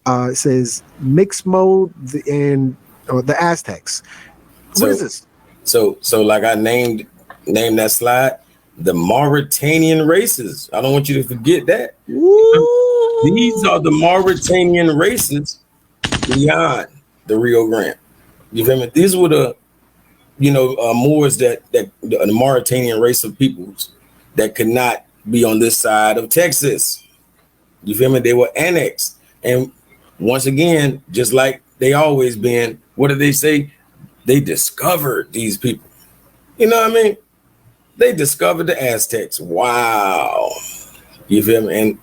It says mixed mode and the Aztecs. What is So, this? so like I named that slide, the Mauritanian races. I don't want you to forget that. Woo! These are the Mauritanian races beyond the Rio Grande. You feel me? These were the Moors that the Mauritanian race of peoples that could not be on this side of Texas. You feel me? They were annexed. And once again, just like they always been, what did they say? They discovered these people. You know what I mean? They discovered the Aztecs. Wow. You feel me? And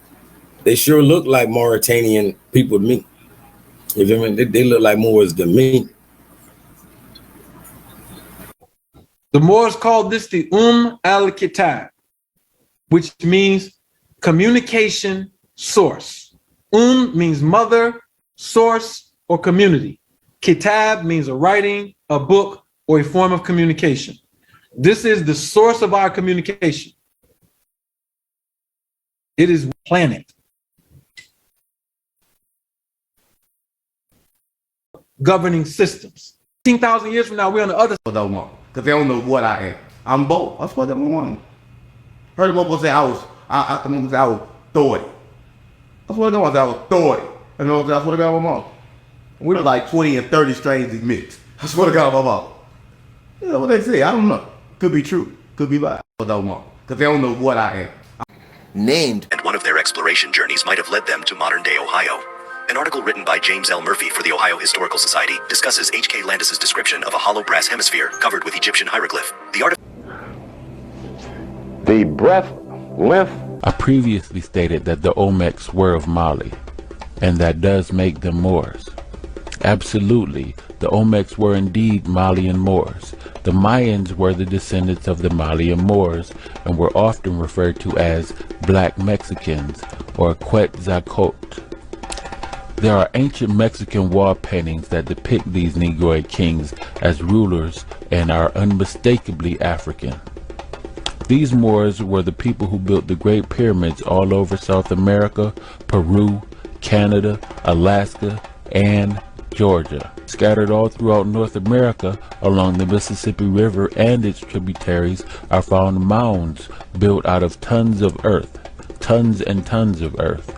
they sure look like Mauritanian people to me. You feel me? They look like Moors to me. The Moors called this the al-Kitab, which means communication source. Means mother, source, or community. Kitab means a writing, a book, or a form of communication. This is the source of our communication. It is planet. Governing systems. 15,000 years from now, we're on the other side. Because they don't know what I am. I'm both. That's what they want. Heard them say I was 30. That's what they want. I was 30. And that's what I got my mom. We were like 20 and 30 strains mixed. That's what I got my mom. You know what they say? I don't know. Could be true. Could be lie. Because they don't know what I am. Named, and one of their exploration journeys might have led them to modern-day Ohio. An article written by James L. Murphy for the Ohio Historical Society discusses H.K. Landis's description of a hollow brass hemisphere covered with Egyptian hieroglyph. The breadth, length. I previously stated that the Olmecs were of Mali, and that does make them Moors. Absolutely, the Olmecs were indeed Malian Moors. The Mayans were the descendants of the Malian Moors and were often referred to as Black Mexicans or Quetzalcoatl. There are ancient Mexican wall paintings that depict these Negroid kings as rulers and are unmistakably African. These Moors were the people who built the Great Pyramids all over South America, Peru, Canada, Alaska, and Georgia. Scattered all throughout North America along the Mississippi River and its tributaries are found mounds built out of tons of earth, tons and tons of earth.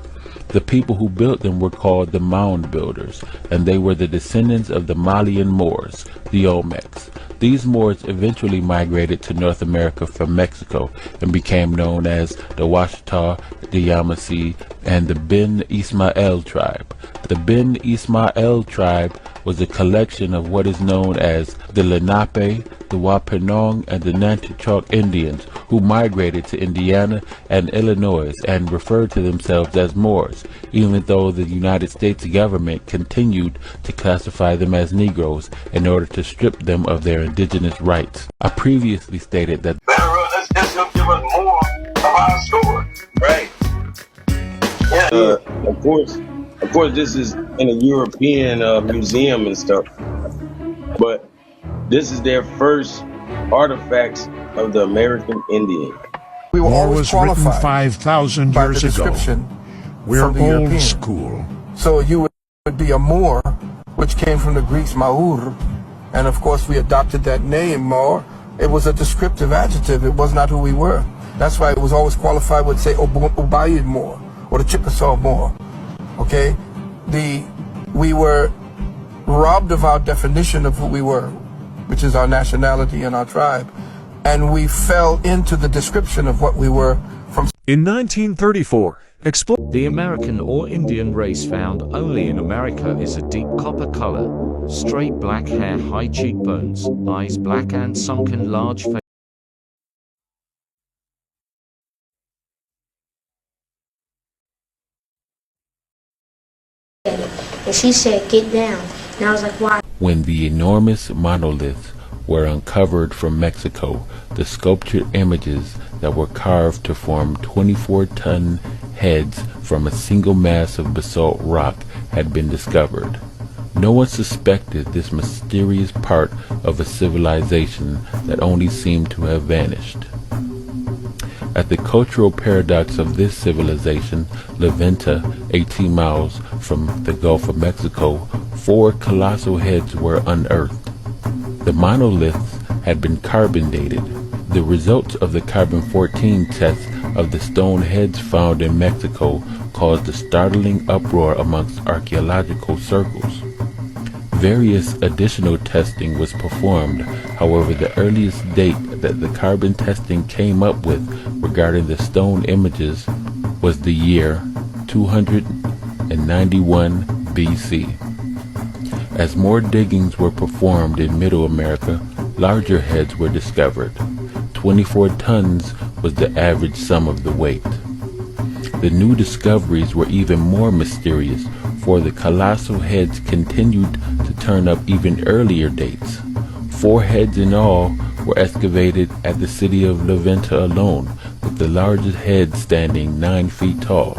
The people who built them were called the mound builders, and they were the descendants of the Malian Moors, the Olmecs. These Moors eventually migrated to North America from Mexico and became known as the Washita, the Yamasee, and the Ben Ismael tribe. The Ben Ismael tribe was a collection of what is known as the Lenape, the Wampanoag, and the Nanticoke Indians who migrated to Indiana and Illinois and referred to themselves as Moors, even though the United States government continued to classify them as Negroes in order to strip them of their indigenous rights. I previously stated that That's going to give us more of our story. Right. Yeah. Of course, this is in a European museum and stuff, but this is their first artifacts of the American Indian. We were War always was written qualified 5,000 by the years ago. description We're from the old European. school. So you would be a Moor, which came from the Greeks Maur, and of course we adopted that name Moor. It was a descriptive adjective. It was not who we were. That's why it was always qualified with, say, Ubayd Moor or the Chickasaw Moor. Okay, we were robbed of our definition of who we were, which is our nationality and our tribe, and we fell into the description of what we were from. In 1934, the American or Indian race found only in America is a deep copper color, straight black hair, high cheekbones, eyes black and sunken large face. And she said, "Get down." And I was like, "Why?" when the enormous monoliths were uncovered from Mexico, the sculptured images that were carved to form 24-ton heads from a single mass of basalt rock had been discovered. No one suspected this mysterious part of a civilization that only seemed to have vanished. At the cultural paradox of this civilization, Levanta, 18 miles from the Gulf of Mexico, 4 colossal heads were unearthed. The monoliths had been carbon dated. The results of the carbon-14 tests of the stone heads found in Mexico caused a startling uproar amongst archaeological circles. Various additional testing was performed. However, the earliest date that the carbon testing came up with regarding the stone images was the year 291 BC. As more diggings were performed in Middle America, larger heads were discovered. 24 tons was the average sum of the weight. The new discoveries were even more mysterious, for the colossal heads continued to turn up even earlier dates. 4 heads in all were excavated at the city of Levanta alone, with the largest head standing 9 feet tall.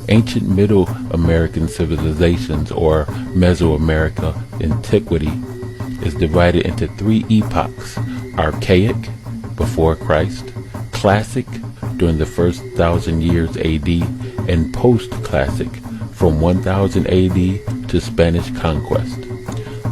Ancient Middle American civilizations, or Mesoamerica antiquity, is divided into 3 epochs: Archaic, before Christ; Classic, during the first 1,000 years AD; and Post-Classic, from 1000 AD to Spanish conquest.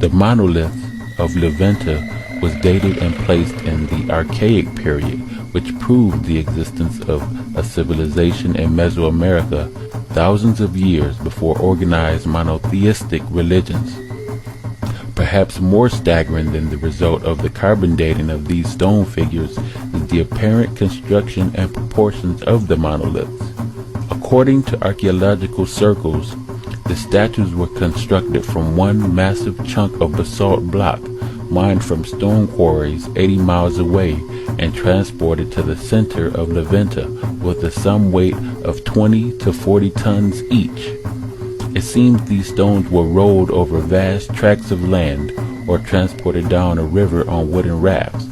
The monolith of Levanta was dated and placed in the Archaic period, which proved the existence of a civilization in Mesoamerica thousands of years before organized monotheistic religions. Perhaps more staggering than the result of the carbon dating of these stone figures is the apparent construction and proportions of the monoliths. According to archaeological circles, the statues were constructed from one massive chunk of basalt block mined from stone quarries 80 miles away and transported to the center of Levanta with a sum weight of 20 to 40 tons each. It seems these stones were rolled over vast tracts of land or transported down a river on wooden rafts,